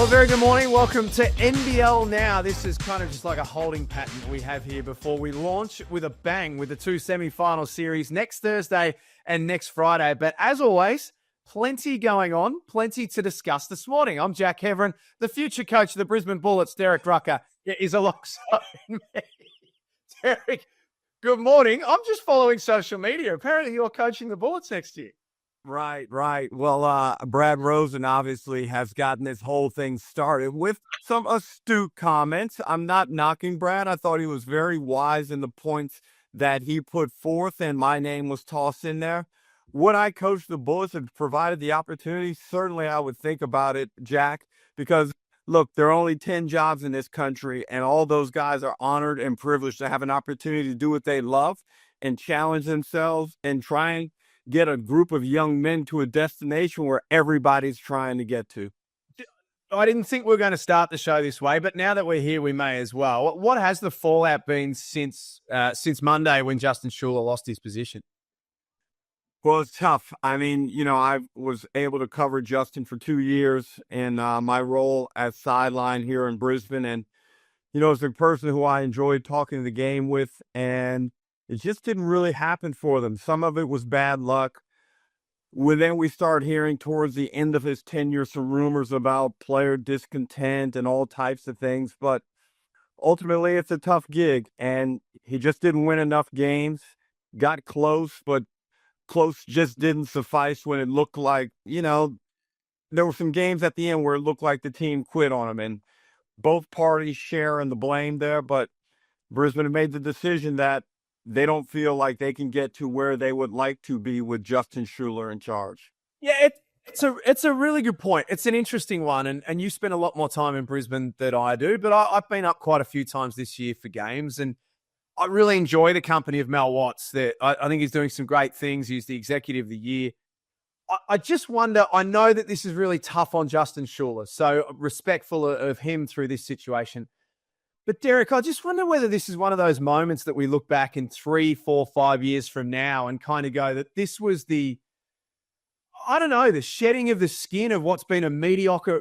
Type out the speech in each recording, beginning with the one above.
Well, very good morning. Welcome to NBL Now. This is kind of just like a holding pattern we have here before we launch with a bang with the two semi-final series next Thursday and next Friday. But as always, plenty going on, plenty to discuss this morning. I'm Jack Heverin. The future coach of the Brisbane Bullets, Derek Rucker, is alongside me. Derek, good morning. I'm just following social media. Apparently you're coaching the Bullets next year. Right. Well, Brad Rosen obviously has gotten this whole thing started with some astute comments. I'm not knocking Brad. I thought he was very wise in the points that he put forth, and my name was tossed in there. Would I coach the Bullets and provided the opportunity? Certainly I would think about it, Jack, because look, there are only 10 jobs in this country, and all those guys are honored and privileged to have an opportunity to do what they love and challenge themselves and try and get a group of young men to a destination where everybody's trying to get to. I didn't think we were going to start the show this way, but now that we're here, we may as well. What has the fallout been since Monday when Justin Schuller lost his position? Well, it's tough. I mean, I was able to cover Justin for 2 years in my role as sideline here in Brisbane. And, it's a person who I enjoyed talking the game with, and it just didn't really happen for them. Some of it was bad luck. Then we start hearing towards the end of his tenure some rumors about player discontent and all types of things. But ultimately, it's a tough gig, and he just didn't win enough games. Got close, but close just didn't suffice when it looked like, there were some games at the end where it looked like the team quit on him. And both parties share in the blame there, but Brisbane made the decision that they don't feel like they can get to where they would like to be with Justin Schuller in charge. Yeah, it's a really good point. It's an interesting one, and you spend a lot more time in Brisbane than I do, but I've been up quite a few times this year for games, and I really enjoy the company of Mel Watts. I think he's doing some great things. He's the executive of the year. I just wonder, I know that this is really tough on Justin Schuller, so respectful of him through this situation. But Derek, I just wonder whether this is one of those moments that we look back in 3, 4, 5 years from now and kind of go that this was the shedding of the skin of what's been a mediocre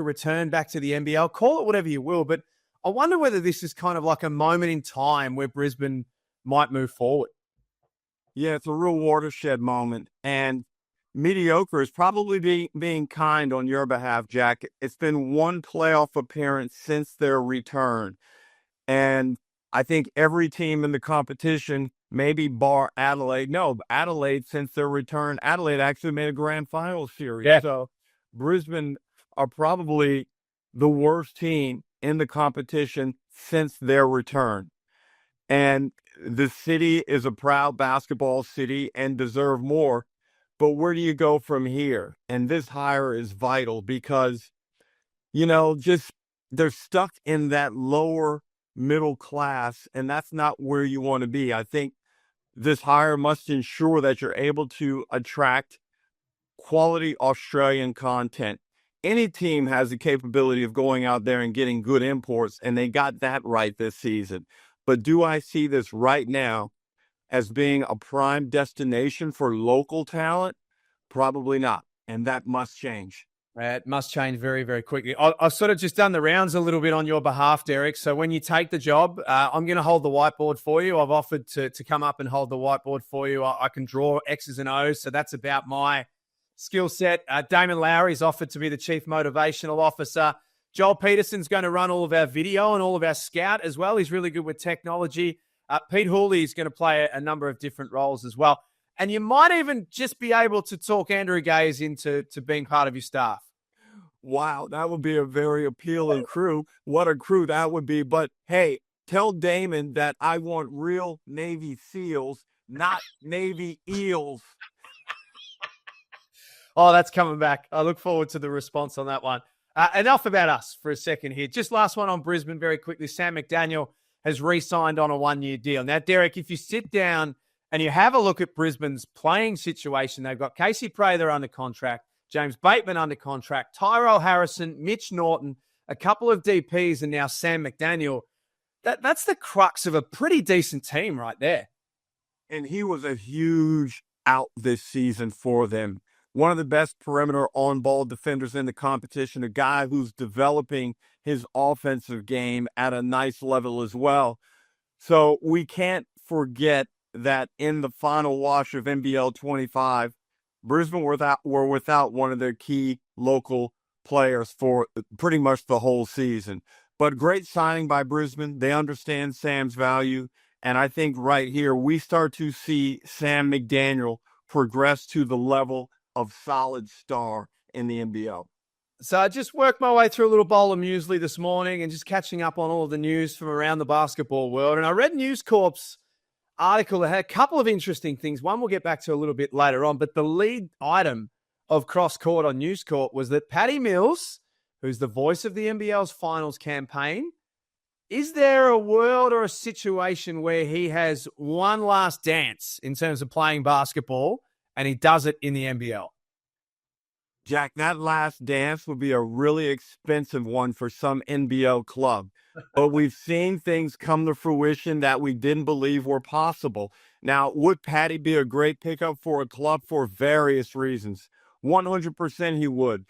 return back to the NBL. Call it whatever you will, but I wonder whether this is kind of like a moment in time where Brisbane might move forward. Yeah, it's a real watershed moment. And mediocre is probably being kind on your behalf, Jack. It's been one playoff appearance since their return. And I think every team in the competition, maybe bar Adelaide. No, Adelaide, since their return, Adelaide actually made a grand final series. Yeah. So Brisbane are probably the worst team in the competition since their return. And the city is a proud basketball city and deserve more. But where do you go from here? And this hire is vital because, just they're stuck in that lower middle class, and that's not where you want to be. I think this hire must ensure that you're able to attract quality Australian content. Any team has the capability of going out there and getting good imports, and they got that right this season. But do I see this right now as being a prime destination for local talent? Probably not. And that must change. It must change very, very quickly. I've sort of just done the rounds a little bit on your behalf, Derek. So when you take the job, I'm going to hold the whiteboard for you. I've offered to come up and hold the whiteboard for you. I can draw X's and O's, so that's about my skill set. Damon Lowry's offered to be the Chief Motivational Officer. Joel Peterson's going to run all of our video and all of our scout as well. He's really good with technology. Pete Hooley is going to play a number of different roles as well. And you might even just be able to talk Andrew Gaze into being part of your staff. Wow, that would be a very appealing crew. What a crew that would be. But hey, tell Damon that I want real Navy SEALs, not Navy EELs. Oh, that's coming back. I look forward to the response on that one. Enough about us for a second here. Just last one on Brisbane very quickly. Sam McDaniel has re-signed on a 1-year deal. Now, Derek, if you sit down and you have a look at Brisbane's playing situation, they've got Casey Prather under contract, James Bateman under contract, Tyrell Harrison, Mitch Norton, a couple of DPs, and now Sam McDaniel. That's the crux of a pretty decent team right there. And he was a huge out this season for them. one of the best perimeter on-ball defenders in the competition, a guy who's developing his offensive game at a nice level as well. So we can't forget that in the final wash of NBL 25, Brisbane were without one of their key local players for pretty much the whole season. But great signing by Brisbane. They understand Sam's value. And I think right here, we start to see Sam McDaniel progress to the level of solid star in the NBL. So I just worked my way through a little bowl of muesli this morning and just catching up on all of the news from around the basketball world. And I read News Corp's article that had a couple of interesting things. One we'll get back to a little bit later on, but the lead item of Cross Court on News Corp was that Patty Mills, who's the voice of the NBL's finals campaign, is there a world or a situation where he has one last dance in terms of playing basketball and he does it in the NBL? Jack, that last dance would be a really expensive one for some NBL club. But we've seen things come to fruition that we didn't believe were possible. Now, would Patty be a great pickup for a club? For various reasons? 100% he would.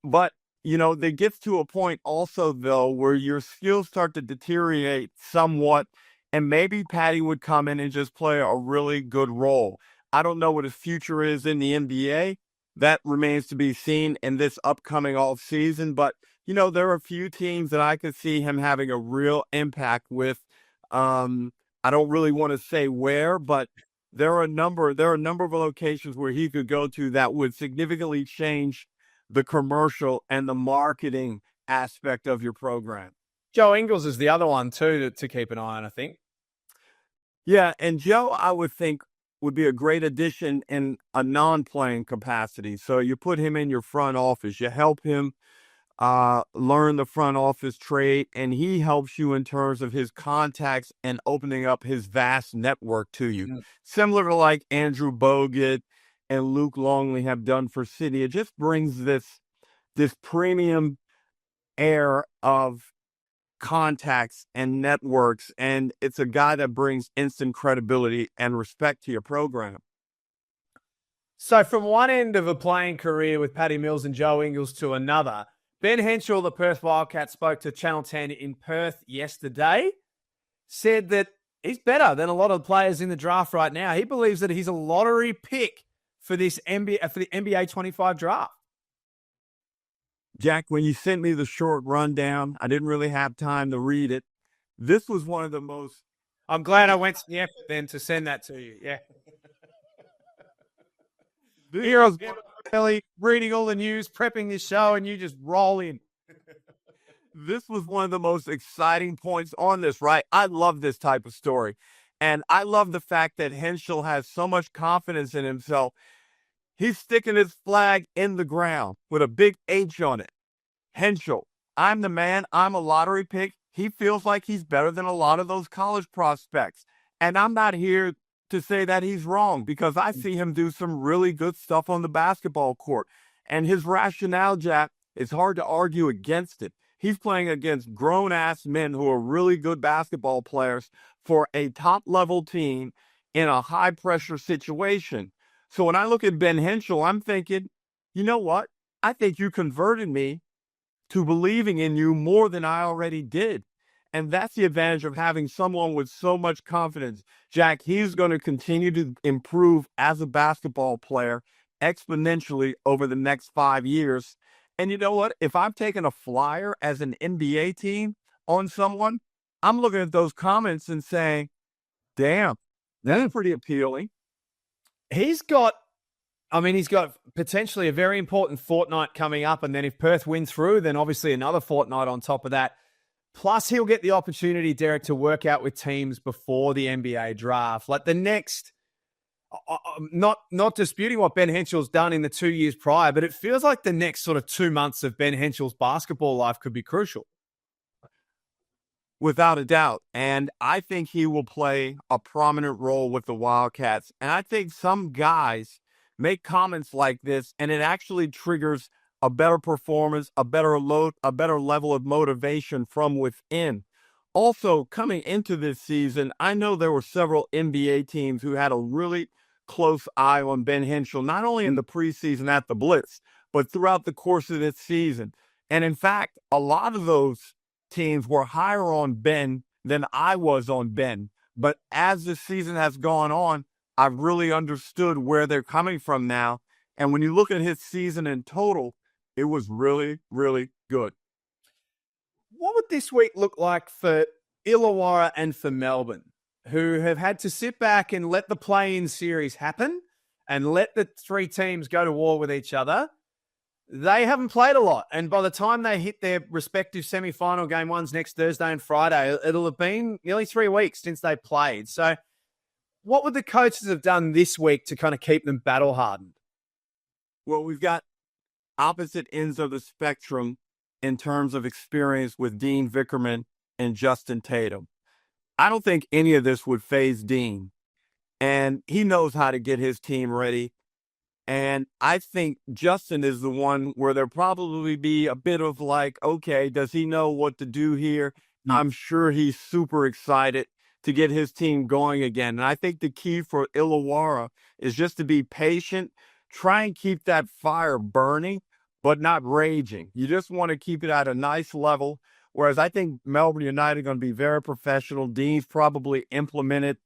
But, there gets to a point also, though, where your skills start to deteriorate somewhat, and maybe Patty would come in and just play a really good role. I don't know what his future is in the NBA. That remains to be seen in this upcoming off season. But, there are a few teams that I could see him having a real impact with. I don't really want to say where, but there are a number of locations where he could go to that would significantly change the commercial and the marketing aspect of your program. Joe Ingles is the other one too to keep an eye on, I think. Yeah, and Joe, I would think, would be a great addition in a non-playing capacity. So you put him in your front office, you help him learn the front office trade, and he helps you in terms of his contacts and opening up his vast network to you. Mm-hmm. Similar to like Andrew Bogut and Luke Longley have done for City. It just brings this premium air of contacts and networks, and it's a guy that brings instant credibility and respect to your program. So from one end of a playing career with Patty Mills and Joe Ingles to another, Ben Henshall, the Perth Wildcats, spoke to Channel 10 in Perth yesterday, said that he's better than a lot of players in the draft right now. He believes that he's a lottery pick for the NBA 25 draft. Jack, when you sent me the short rundown, I didn't really have time to read it. This was one of the most... I'm glad I went to the effort then to send that to you. Yeah. The heroes reading all the news, prepping this show, and you just roll in. This was one of the most exciting points on this, right? I love this type of story. And I love the fact that Henshall has so much confidence in himself. He's sticking his flag in the ground with a big H on it. Henshall, I'm the man. I'm a lottery pick. He feels like he's better than a lot of those college prospects. And I'm not here to say that he's wrong, because I see him do some really good stuff on the basketball court. And his rationale, Jack, it's hard to argue against it. He's playing against grown-ass men who are really good basketball players for a top-level team in a high-pressure situation. So when I look at Ben Henshall, I'm thinking, you know what? I think you converted me to believing in you more than I already did. And that's the advantage of having someone with so much confidence. Jack, he's going to continue to improve as a basketball player exponentially over the next 5 years. And you know what? If I'm taking a flyer as an NBA team on someone, I'm looking at those comments and saying, damn, that's pretty appealing. He's got potentially a very important fortnight coming up. And then if Perth win through, then obviously another fortnight on top of that. Plus, he'll get the opportunity, Derek, to work out with teams before the NBA draft. Like the next, not disputing what Ben Henshall's done in the 2 years prior, but it feels like the next sort of 2 months of Ben Henshall's basketball life could be crucial. Without a doubt. And I think he will play a prominent role with the Wildcats. And I think some guys make comments like this, and it actually triggers a better performance, a better level of motivation from within. Also, coming into this season, I know there were several NBA teams who had a really close eye on Ben Henshall, not only in the preseason at the Blitz, but throughout the course of this season. And in fact, a lot of those teams were higher on Ben than I was on Ben. But as the season has gone on, I've really understood where they're coming from now. And when you look at his season in total, it was really, really good. What would this week look like for Illawarra and for Melbourne, who have had to sit back and let the play-in series happen and let the three teams go to war with each other? They haven't played a lot. And by the time they hit their respective semi-final game ones next Thursday and Friday, it'll have been nearly 3 weeks since they played. So what would the coaches have done this week to kind of keep them battle-hardened? Well, we've got opposite ends of the spectrum in terms of experience with Dean Vickerman and Justin Tatum. I don't think any of this would faze Dean. And he knows how to get his team ready. And I think Justin is the one where there'll probably be a bit of like, okay, does he know what to do here? I'm sure he's super excited to get his team going again. And I think the key for Illawarra is just to be patient, try and keep that fire burning, but not raging. You just want to keep it at a nice level. Whereas I think Melbourne United are going to be very professional. Dean's probably implemented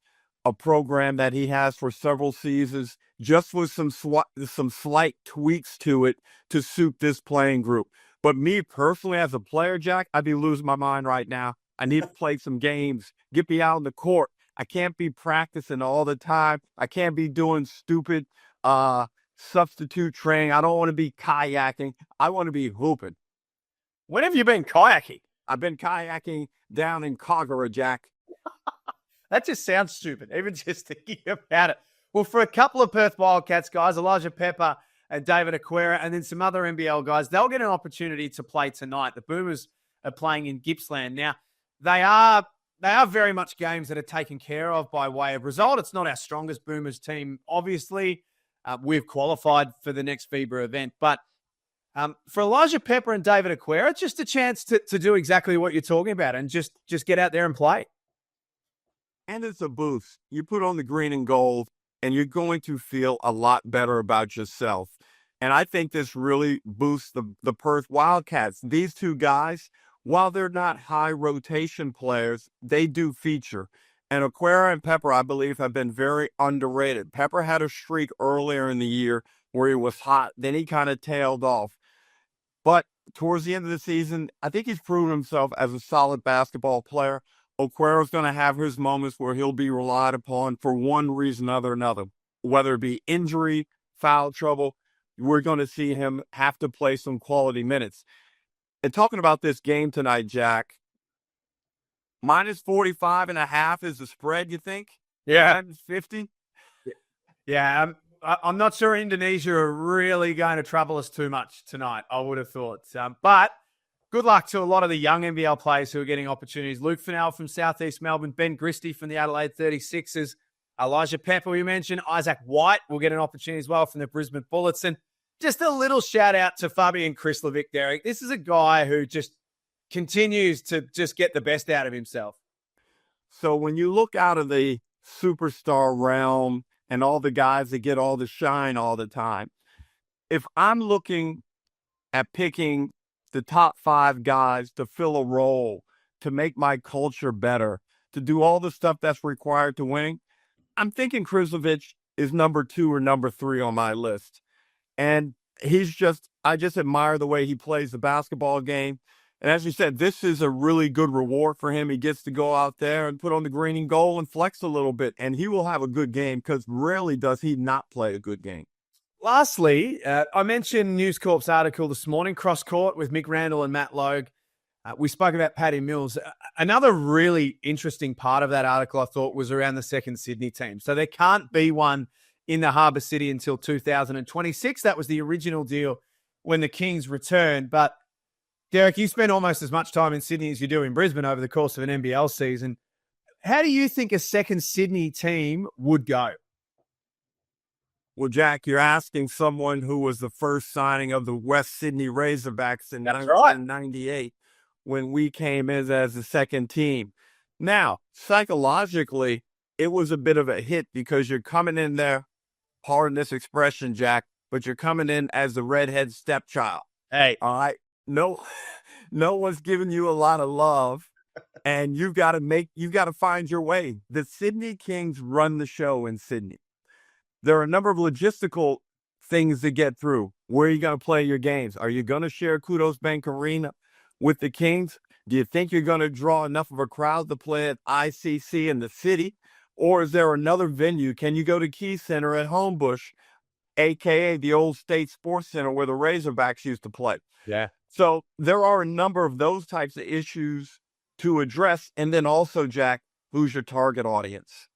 a program that he has for several seasons, just with some slight tweaks to it to suit this playing group. But me personally, as a player, Jack, I'd be losing my mind right now. I need to play some games, get me out on the court. I can't be practicing all the time. I can't be doing stupid substitute training. I don't want to be kayaking. I want to be hooping. When have you been kayaking? I've been kayaking down in Kogarah, Jack. That just sounds stupid, even just thinking about it. Well, for a couple of Perth Wildcats guys, Elijah Pepper and David Aquera, and then some other NBL guys, they'll get an opportunity to play tonight. The Boomers are playing in Gippsland. Now, they are very much games that are taken care of by way of result. It's not our strongest Boomers team, obviously. We've qualified for the next FIBA event. But for Elijah Pepper and David Aquera, it's just a chance to do exactly what you're talking about and just get out there and play. And it's a boost. You put on the green and gold, and you're going to feel a lot better about yourself. And I think this really boosts the Perth Wildcats. These two guys, while they're not high rotation players, they do feature. And Aquera and Pepper, I believe, have been very underrated. Pepper had a streak earlier in the year where he was hot. Then he kind of tailed off. But towards the end of the season, I think he's proven himself as a solid basketball player. Aquera's going to have his moments where he'll be relied upon for one reason or another, whether it be injury, foul trouble. We're going to see him have to play some quality minutes. And talking about this game tonight, Jack, minus 45.5 is the spread, you think? Yeah. Minus 50? Yeah, I'm not sure Indonesia are really going to trouble us too much tonight, I would have thought. But good luck to a lot of the young NBL players who are getting opportunities. Luke Fennell from Southeast Melbourne, Ben Christie from the Adelaide 36ers, Elijah Pepper, we mentioned, Isaac White will get an opportunity as well from the Brisbane Bullets. And just a little shout out to Fabian Krislovic, Derek. This is a guy who just continues to just get the best out of himself. So when you look out of the superstar realm and all the guys that get all the shine all the time, if I'm looking at picking the top 5 guys to fill a role, to make my culture better, to do all the stuff that's required to win, I'm thinking Krislovic is number 2 or number 3 on my list. And I just admire the way he plays the basketball game. And as you said, this is a really good reward for him. He gets to go out there and put on the green and gold and flex a little bit. And he will have a good game because rarely does he not play a good game. Lastly, I mentioned News Corp's article this morning, Cross Court with Mick Randall and Matt Logue. We spoke about Paddy Mills. Another really interesting part of that article, I thought, was around the second Sydney team. So there can't be one in the Harbour City until 2026. That was the original deal when the Kings returned. But Derek, you spend almost as much time in Sydney as you do in Brisbane over the course of an NBL season. How do you think a second Sydney team would go? Well, Jack, you're asking someone who was the first signing of the West Sydney Razorbacks in 1998 when we came in as the second team. Now, psychologically, it was a bit of a hit because you're coming in there pardon this expression, Jack, but you're coming in as the redhead stepchild. Hey, All right. No, no one's giving you a lot of love, and you've got to find your way. The Sydney Kings run the show in Sydney. There are a number of logistical things to get through. Where are you going to play your games? Are you going to share Kudos Bank Arena with the Kings? Do you think you're going to draw enough of a crowd to play at ICC in the city? Or is there another venue? Can you go to Key Center at Homebush, a.k.a. the old State Sports Center where the Razorbacks used to play? yeah. So there are a number of those types of issues to address. And then also, Jack, who's your target audience?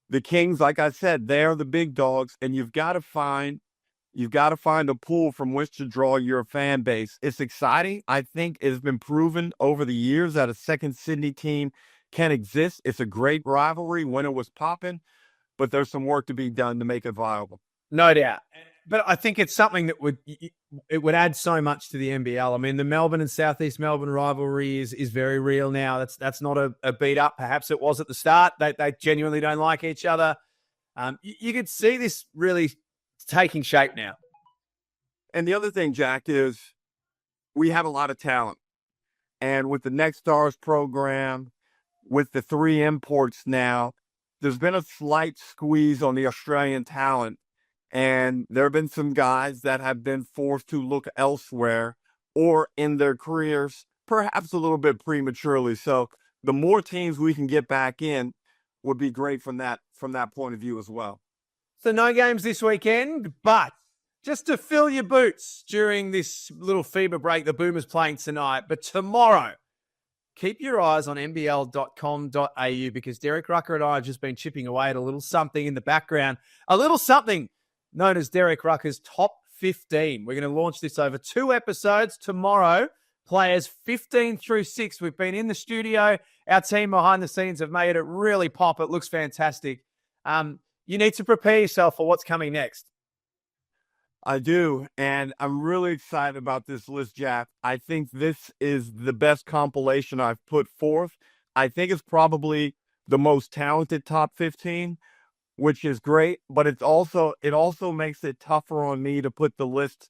The Kings, like I said, they're the big dogs, and you've got to find a pool from which to draw your fan base. It's exciting. I think it's been proven over the years that a second Sydney team can exist. It's a great rivalry when it was popping, but there's some work to be done to make it viable. No doubt. But I think it's something that would add so much to the NBL. I mean, the Melbourne and Southeast Melbourne rivalry is very real now. That's not a beat up. Perhaps it was at the start. They genuinely don't like each other. You could see this really taking shape now. And the other thing, Jack, is we have a lot of talent. And with the Next Stars program, with the 3 imports now, there's been a slight squeeze on the Australian talent. And there have been some guys that have been forced to look elsewhere or in their careers, perhaps a little bit prematurely. So the more teams we can get back in would be great from that point of view as well. So no games this weekend, but just to fill your boots during this little FIBA break, the Boomers playing tonight. But tomorrow, keep your eyes on nbl.com.au because Derek Rucker and I have just been chipping away at a little something in the background, a little something known as Derek Rucker's Top 15. We're going to launch this over 2 episodes tomorrow. Players 15 through 6. We've been in the studio. Our team behind the scenes have made it really pop. It looks fantastic. You need to prepare yourself for what's coming next. I do, and I'm really excited about this list, Jack. I think this is the best compilation I've put forth. I think it's probably the most talented top 15, which is great, but it also makes it tougher on me to put the list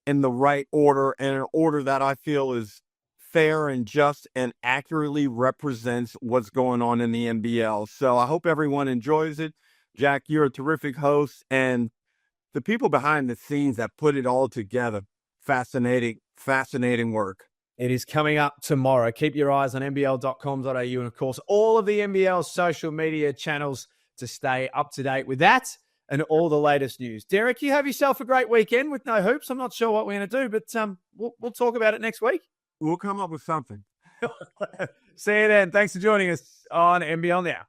in the right order and an order that I feel is fair and just and accurately represents what's going on in the NBL. So I hope everyone enjoys it. Jack, you're a terrific host, and the people behind the scenes that put it all together, fascinating work. It is coming up tomorrow. Keep your eyes on nbl.com.au and, of course, all of the NBL social media channels to stay up to date with that and all the latest news. Derek, you have yourself a great weekend with no hoops. I'm not sure what we're going to do, but we'll talk about it next week. We'll come up with something. See you then. Thanks for joining us on NBL Now.